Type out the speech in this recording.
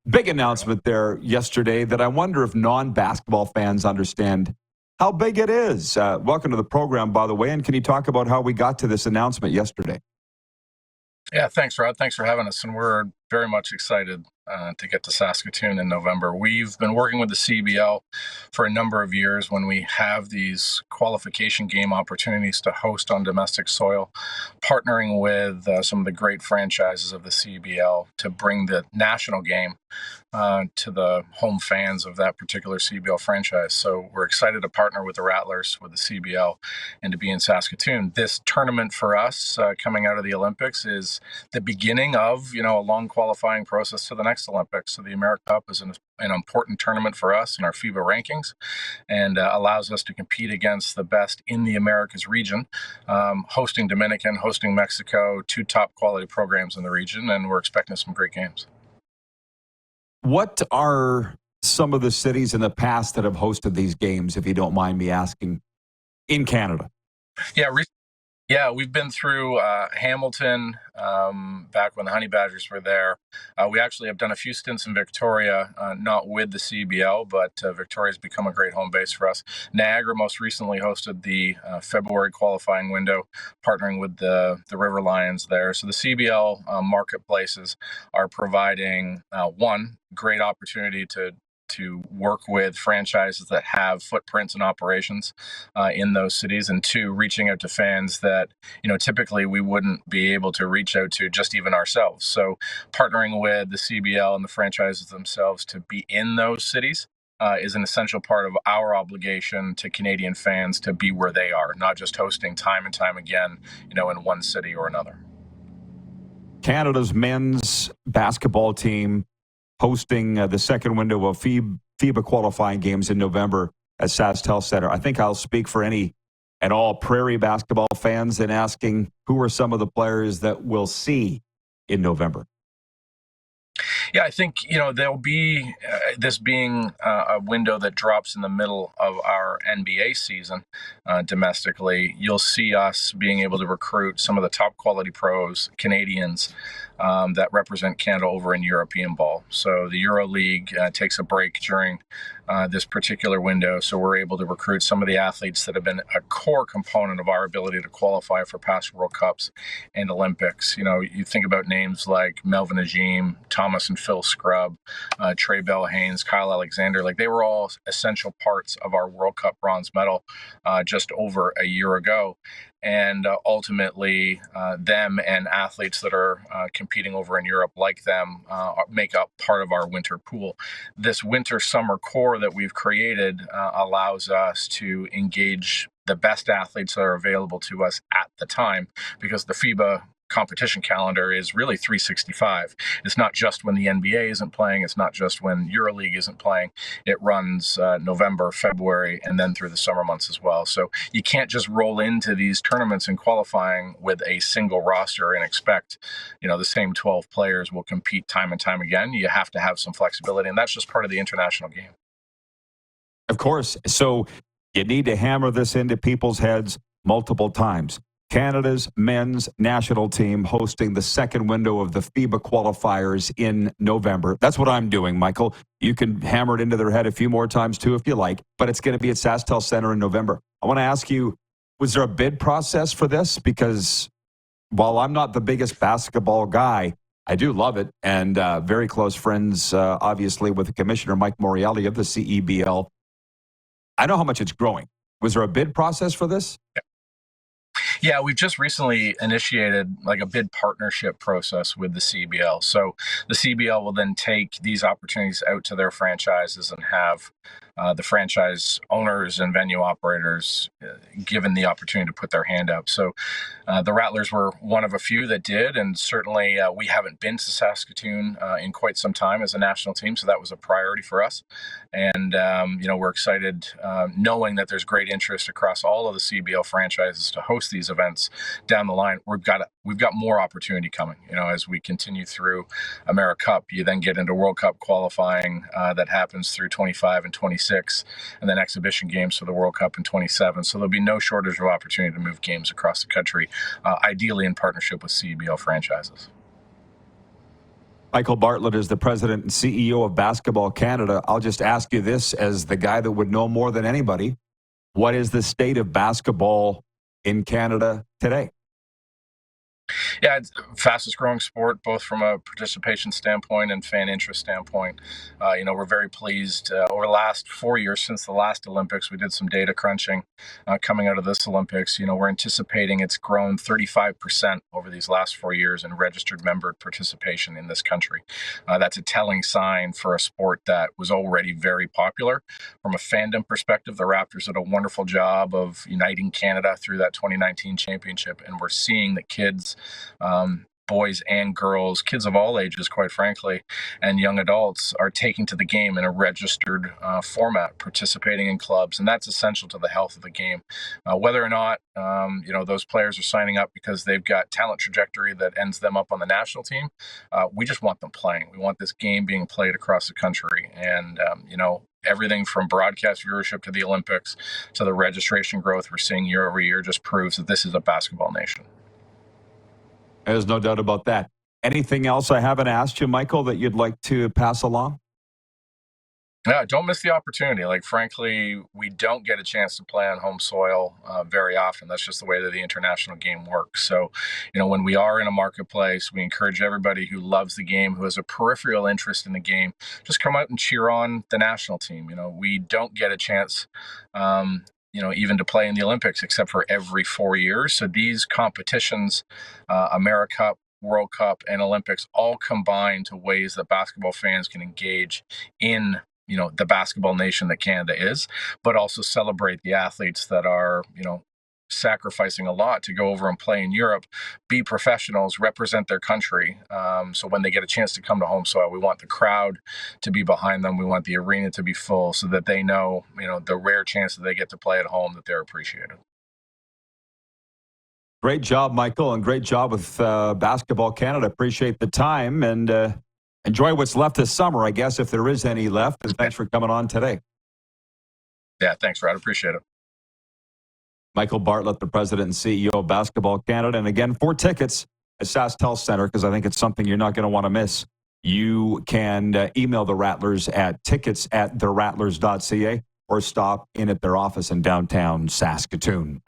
Big announcement there yesterday that I wonder if non-basketball fans understand how big it is. Welcome to the program, by the way, and can you talk about how we got to this announcement yesterday? Yeah, thanks, Rod. Thanks for having us. And we're very much excited to get to Saskatoon in November. We've been working with the CBL for a number of years when we have these qualification game opportunities to host on domestic soil, partnering with some of the great franchises of the CBL to bring the national game to the home fans of that particular CBL franchise. So we're excited to partner with the Rattlers, with the CBL, and to be in Saskatoon. This tournament for us coming out of the Olympics is the beginning of, a long qualifying process to the next Olympics. So the America Cup is an important tournament for us in our FIBA rankings, and allows us to compete against the best in the Americas region, hosting Dominican, hosting Mexico, two top quality programs in the region, and we're expecting some great games. What are some of the cities in the past that have hosted these games, if you don't mind me asking, in Canada? Yeah, we've been through Hamilton back when the Honey Badgers were there. We actually have done a few stints in Victoria, not with the CBL, but Victoria's become a great home base for us. Niagara most recently hosted the February qualifying window, partnering with the River Lions there. So the CBL marketplaces are providing one great opportunity to work with franchises that have footprints and operations in those cities, and two, reaching out to fans that typically we wouldn't be able to reach out to just even ourselves. So partnering with the CBL and the franchises themselves to be in those cities is an essential part of our obligation to Canadian fans to be where they are, not just hosting time and time again, in one city or another. Canada's men's basketball team hosting the second window of FIBA qualifying games in November at SaskTel Center. I think I'll speak for any and all Prairie basketball fans in asking who are some of the players that we'll see in November. Yeah, I think, there'll be this being a window that drops in the middle of our NBA season domestically. You'll see us being able to recruit some of the top quality pros, Canadians, that represent Canada over in European ball. So the EuroLeague takes a break during this particular window. So we're able to recruit some of the athletes that have been a core component of our ability to qualify for past World Cups and Olympics. You think about names like Melvin Ajim, Thomas and Phil Scrubb, Trey Bell Haynes, Kyle Alexander. Like, they were all essential parts of our World Cup bronze medal just over a year ago. And ultimately, them and athletes that are competing over in Europe like them make up part of our winter pool. This winter-summer core that we've created allows us to engage the best athletes that are available to us at the time, because the FIBA competition calendar is really 365. It's not just when the NBA isn't playing. It's not just when EuroLeague isn't playing. It runs November, February, and then through the summer months as well. So you can't just roll into these tournaments and qualifying with a single roster and expect, the same 12 players will compete time and time again. You have to have some flexibility, and that's just part of the international game. Of course. So you need to hammer this into people's heads multiple times. Canada's men's national team hosting the second window of the FIBA qualifiers in November. That's what I'm doing, Michael. You can hammer it into their head a few more times too if you like, but it's going to be at SaskTel Center in November. I want to ask you, was there a bid process for this? Because while I'm not the biggest basketball guy, I do love it, and very close friends, obviously, with the commissioner, Mike Morreale of the CEBL. I know how much it's growing. Was there a bid process for this? Yeah, we've just recently initiated a bid partnership process with the CBL. So the CBL will then take these opportunities out to their franchises and have the franchise owners and venue operators given the opportunity to put their hand up. So the Rattlers were one of a few that did, and certainly we haven't been to Saskatoon in quite some time as a national team, so that was a priority for us. And we're excited knowing that there's great interest across all of the CBL franchises to host these events down the line. We've got more opportunity coming. As we continue through America Cup, you then get into World Cup qualifying that happens through 25 and 26, and then exhibition games for the World Cup in 27. So there'll be no shortage of opportunity to move games across the country, ideally in partnership with CBL franchises. Michael Bartlett is the president and CEO of Basketball Canada. I'll just ask you this as the guy that would know more than anybody. What is the state of basketball in Canada today? Yeah, it's fastest growing sport, both from a participation standpoint and fan interest standpoint. We're very pleased. Over the last 4 years, since the last Olympics, we did some data crunching coming out of this Olympics. We're anticipating it's grown 35% over these last 4 years in registered member participation in this country. That's a telling sign for a sport that was already very popular. From a fandom perspective, the Raptors did a wonderful job of uniting Canada through that 2019 championship, and we're seeing that kids, boys and girls, kids of all ages, quite frankly, and young adults are taking to the game in a registered format, participating in clubs, and that's essential to the health of the game. Whether or not those players are signing up because they've got talent trajectory that ends them up on the national team, we just want them playing. We want this game being played across the country, and everything from broadcast viewership to the Olympics to the registration growth we're seeing year over year just proves that this is a basketball nation. There's no doubt about that. Anything else I haven't asked you, Michael, that you'd like to pass along? Yeah, don't miss the opportunity. Like, frankly, we don't get a chance to play on home soil very often. That's just the way that the international game works. So, when we are in a marketplace, we encourage everybody who loves the game, who has a peripheral interest in the game, just come out and cheer on the national team. We don't get a chance, even to play in the Olympics, except for every 4 years. So these competitions, AmeriCup, World Cup, and Olympics, all combine to ways that basketball fans can engage in the basketball nation that Canada is, but also celebrate the athletes that are sacrificing a lot to go over and play in Europe, be professionals, represent their country. So when they get a chance to come to home soil, we want the crowd to be behind them. We want the arena to be full so that they know, the rare chance that they get to play at home, that they're appreciated. Great job, Michael, and great job with Basketball Canada. Appreciate the time, and enjoy what's left this summer, I guess, if there is any left. And thanks for coming on today. Yeah, thanks, Rod. Appreciate it. Michael Bartlett, the president and CEO of Basketball Canada. And again, for tickets at SaskTel Center, because I think it's something you're not going to want to miss, you can email the Rattlers at tickets@therattlers.ca or stop in at their office in downtown Saskatoon.